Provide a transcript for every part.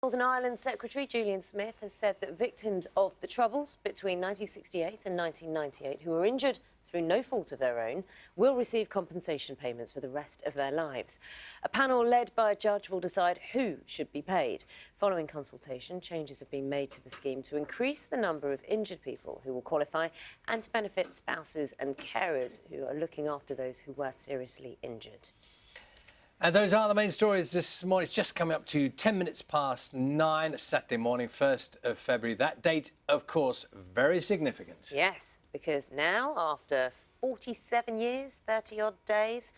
Northern Ireland Secretary Julian Smith has said that victims of the Troubles between 1968 and 1998 who were injured through no fault of their own will receive compensation payments for the rest of their lives. A panel led by a judge will decide who should be paid. Following consultation, changes have been made to the scheme to increase the number of injured people who will qualify and to benefit spouses and carers who are looking after those who were seriously injured. And those are the main stories this morning. It's just coming up to 10 minutes past 9, Saturday morning, 1st of February. That date, of course, very significant. Yes, because now, after 47 years, 30-odd days,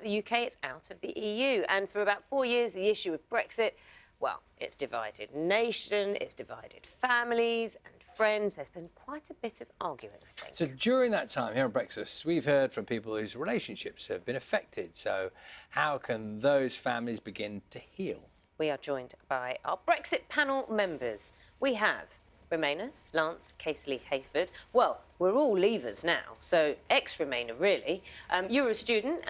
the UK is out of the EU. And for about 4 years, the issue of Brexit, well, it's divided nation, it's divided families and friends. There's been quite a bit of argument, I think. So during that time here on Brexit, we've heard from people whose relationships have been affected. So how can those families begin to heal? We are joined by our Brexit panel members. We have Remainer, Lance, Casely, Hayford. Well, we're all leavers now, so ex-Remainer, really. You were a student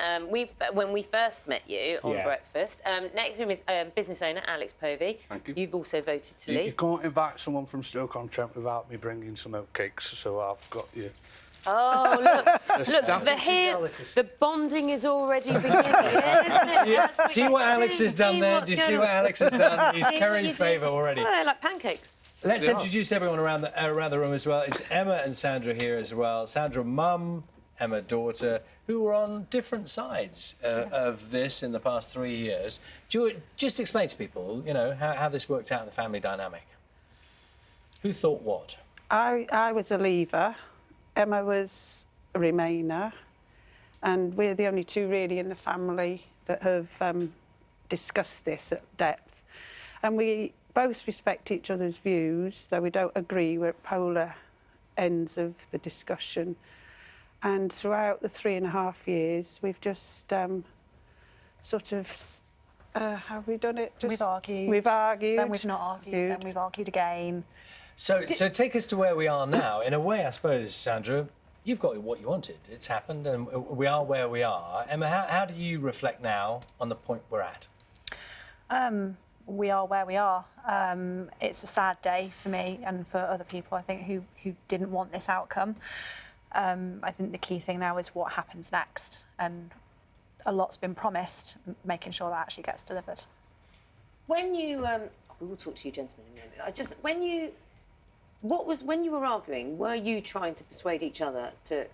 when we first met you on breakfast. Next to him is business owner Alex Povey. Thank you. You've also voted to leave. You can't invite someone from Stoke-on-Trent without me bringing some oatcakes, so I've got you. Oh, look, the bonding is already beginning, isn't it? Yeah. See what Alex has done there? Do you see what Alex has done? He's currying favour already. Oh, they're like pancakes. Let's introduce everyone around the room as well. It's Emma and Sandra here as well. Sandra, mum, Emma, daughter, who were on different sides of this in the past 3 years. Do you just explain to people, you know, how this worked out in the family dynamic? Who thought what? I was a leaver. Emma was a Remainer, and we're the only two really in the family that have discussed this at depth. And we both respect each other's views, though we don't agree. We're at polar ends of the discussion. And throughout the 3.5 years, we've just sort of, how have we done it? We've argued. We've argued. Then we've not argued. Then we've argued again. So take us to where we are now. In a way, I suppose, Sandra, you've got what you wanted. It's happened, and we are where we are. Emma, how do you reflect now on the point we're at? We are where we are. It's a sad day for me and for other people, I think, who didn't want this outcome. I think the key thing now is what happens next, and a lot's been promised, making sure that actually gets delivered. When you, we will talk to you gentlemen in a minute. When you were arguing, were you trying to persuade each other to,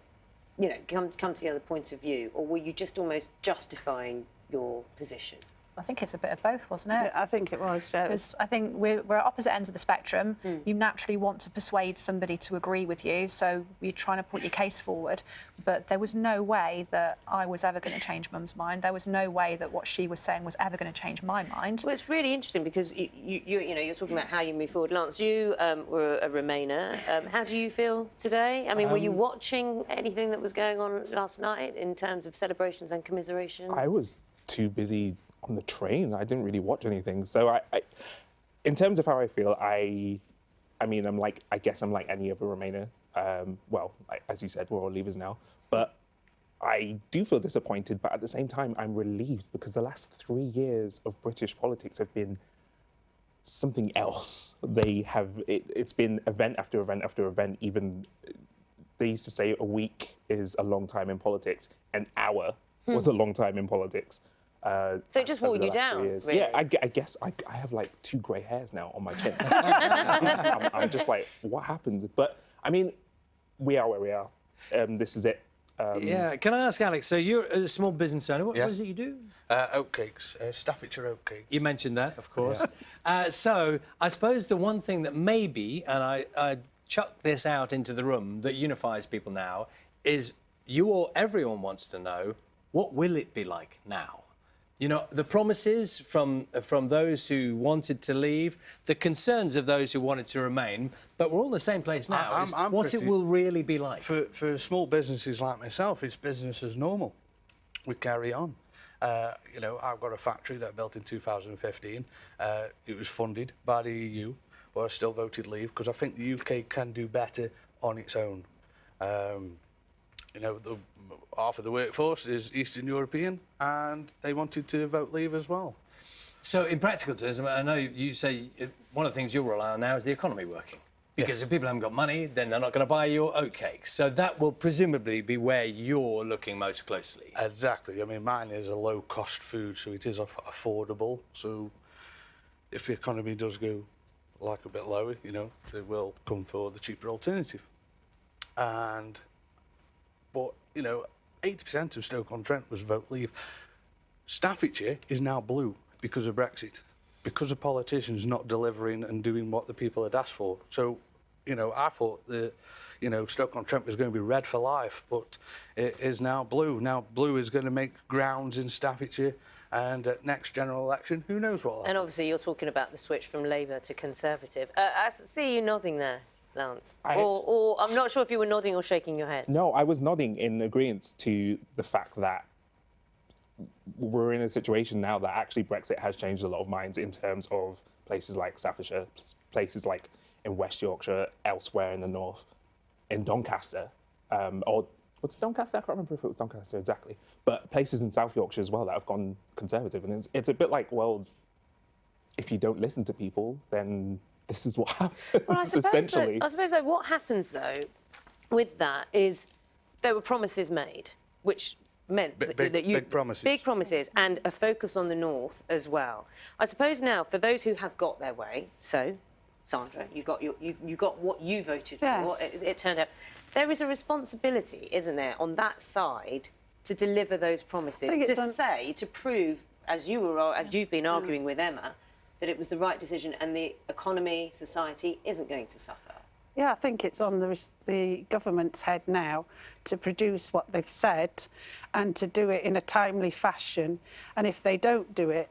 you know, come to the other point of view, or were you just almost justifying your position? I think it's a bit of both, wasn't it? I think it was. Because I think we're at opposite ends of the spectrum. You naturally want to persuade somebody to agree with you, so you're trying to put your case forward. But there was no way that I was ever going to change Mum's mind. There was no way that what she was saying was ever going to change my mind. Well, it's really interesting because you know, you're talking about how you move forward. Lance, you were a Remainer. How do you feel today? I mean, were you watching anything that was going on last night in terms of celebrations and commiseration? I was too busy on the train. I didn't really watch anything. So I in terms of how I feel, I mean, I guess I'm like any other Remainer. Well, as you said, we're all leavers now. But I do feel disappointed, but at the same time, I'm relieved because the last 3 years of British politics have been something else. They have, it's been event after event after event. Even they used to say a week is a long time in politics. An hour was a long time in politics. So it just wore you down, really? Yeah, I guess I have like 2 grey hairs now on my chin. I'm just like, what happened? But I mean, we are where we are. This is it. Yeah, can I ask Alex, so you're a small business owner, what is it you do? Oatcakes, Staffordshire Oatcakes. You mentioned that, of course. Yeah. So I suppose the one thing that maybe, and I chuck this out into the room, that unifies people now, is everyone wants to know, what will it be like now? You know, the promises from those who wanted to leave, the concerns of those who wanted to remain, but we're all in the same place now. What it will really be like. For small businesses like myself, it's business as normal. We carry on. You know, I've got a factory that I built in 2015. It was funded by the EU, but I still voted leave because I think the UK can do better on its own. You know, half of the workforce is Eastern European, and they wanted to vote leave as well. So in practical terms, I know you say one of the things you'll rely on now is the economy working. Because if people haven't got money, then they're not going to buy your oatcakes. So that will presumably be where you're looking most closely. Exactly. I mean, mine is a low-cost food, so it is affordable. So if the economy does go like a bit lower, you know, they will come for the cheaper alternative. But, you know, 80% of Stoke-on-Trent was vote leave. Staffordshire is now blue because of Brexit, because of politicians not delivering and doing what the people had asked for. So, you know, I thought that, you know, Stoke-on-Trent was going to be red for life, but it is now blue. Now blue is going to make grounds in Staffordshire, and at next general election, who knows what will happen. And obviously you're talking about the switch from Labour to Conservative. I see you nodding there, Lance. Or I'm not sure if you were nodding or shaking your head. No, I was nodding in agreement to the fact that we're in a situation now that actually Brexit has changed a lot of minds in terms of places like Staffordshire, places like in West Yorkshire, elsewhere in the north, in Doncaster, or what's Doncaster? I can't remember if it was Doncaster exactly, but places in South Yorkshire as well that have gone Conservative. And it's a bit like, well, if you don't listen to people, then this is what happens, Well, I essentially. suppose though, what happens though with that is there were promises made, which meant that you... Big promises. Big promises, and a focus on the north as well. I suppose now, for those who have got their way, so, Sandra, you got what you voted for. Yes. It turned out. There is a responsibility, isn't there, on that side to deliver those promises, to prove, as you've been arguing with Emma, that it was the right decision and the economy, society isn't going to suffer. Yeah, I think it's on the government's head now to produce what they've said and to do it in a timely fashion. And if they don't do it,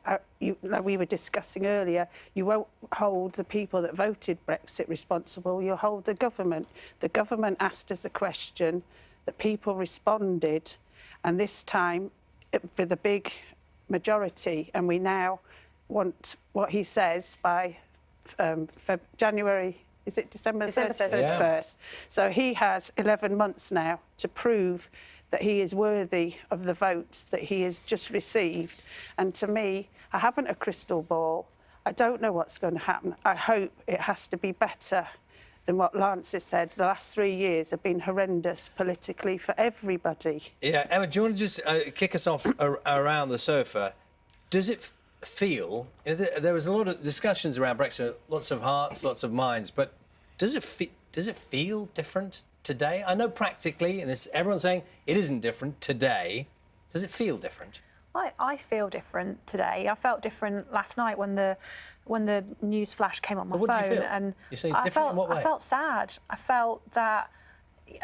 like we were discussing earlier, you won't hold the people that voted Brexit responsible, you'll hold the government. The government asked us a question, the people responded, and this time with a big majority, and we now want what he says by January... Is it December 31st? Yeah. So he has 11 months now to prove that he is worthy of the votes that he has just received. And to me, I haven't a crystal ball. I don't know what's going to happen. I hope it has to be better than what Lance has said. The last 3 years have been horrendous politically for everybody. Yeah, Emma, do you want to just kick us off around the sofa? Does it feel... There was a lot of discussions around Brexit, lots of hearts, lots of minds, but does it feel different today? I know practically, and everyone's saying it isn't different today. Does it feel different? I feel different today. I felt different last night when the news flash came on my What phone. did you feel? And You say different in what way? I felt sad. I felt that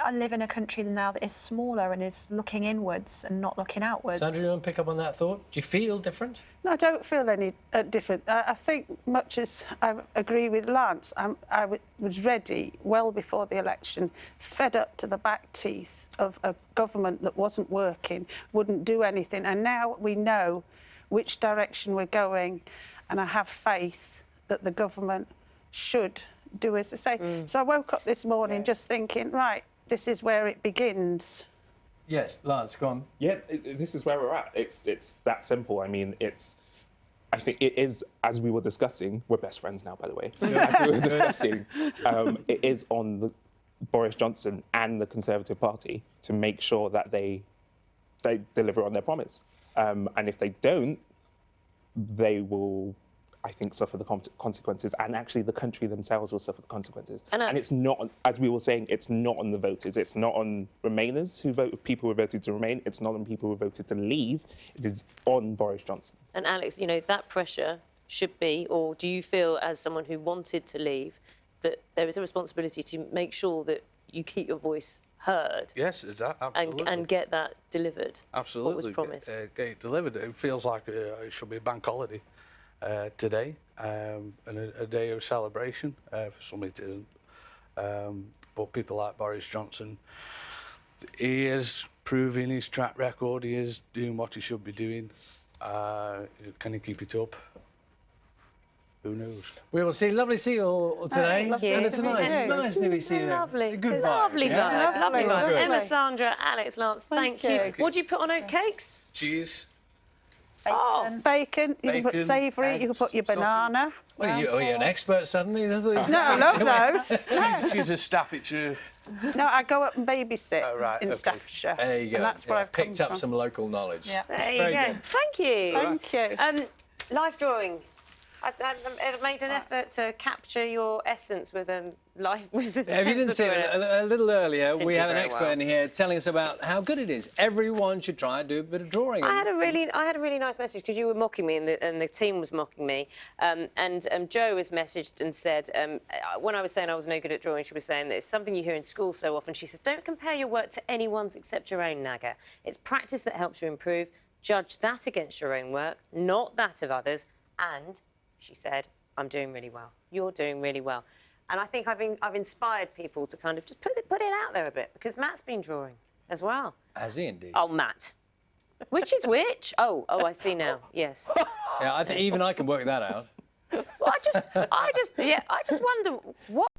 I live in a country now that is smaller and is looking inwards and not looking outwards. Sandra, do you want to pick up on that thought? Do you feel different? No, I don't feel any different. I think much as I agree with Lance, I was ready well before the election, fed up to the back teeth of a government that wasn't working, wouldn't do anything. And now we know which direction we're going, and I have faith that the government should do as they say. So I woke up this morning just thinking, right, this is where it begins. Yes, Lance, go on. Yeah, this is where we're at. It's that simple. I mean, I think it is, as we were discussing, we're best friends now, by the way. As we were discussing, it is on Boris Johnson and the Conservative Party to make sure that they deliver on their promise. And if they don't, they will, I think, suffer the consequences, and actually the country themselves will suffer the consequences. And it's not, as we were saying, it's not on the voters. It's not on Remainers people who voted to remain. It's not on people who voted to leave. It is on Boris Johnson. And Alex, you know, that pressure should be, or do you feel as someone who wanted to leave, that there is a responsibility to make sure that you keep your voice heard? Yes, absolutely. And get that delivered. Absolutely. What was promised. Get it delivered. It feels like it should be a bank holiday today, and a day of celebration. For some it isn't. But people like Boris Johnson, he is proving his track record. He is doing what he should be doing. Can he keep it up? Who knows? We will see. Lovely to see you all today. Thank you. And it's nice to be seen. Lovely. Good Lovely vibe. vibe. Lovely Good. vibe. Good. Emma, Sandra, Alex, Lance, thank you. you. What do you put on oatcakes? Cheese. Bacon. Bacon, you can put Bacon, savoury, you can eggs, put your sausage. banana. Well, are you an expert suddenly? No, I love those. She's a Staffordshire. No, I go up and babysit Oh, right, in okay. Staffordshire. There you go. And that's where Yeah, I've come picked up from. some local knowledge. Yeah. There you Very go. good. Thank you. Thank you. Life drawing. I made an effort to capture your essence with a life. With If you didn't see it a little earlier, Didn't we do have an very expert well. in here telling us about how good it is. Everyone should try and do a bit of drawing. I had a really nice message because you were mocking me and the team was mocking me. Jo has messaged and said, when I was saying I was no good at drawing, she was saying that it's something you hear in school so often. She says, don't compare your work to anyone's except your own, Naga. It's practice that helps you improve. Judge that against your own work, not that of others. And she said, I'm doing really well. You're doing really well. And I think I've inspired people to kind of just put it out there a bit because Matt's been drawing as well. Has he indeed? Oh, Matt. Which is which? Oh, I see now. Yes. Yeah, I think even I can work that out. Well, I just wonder what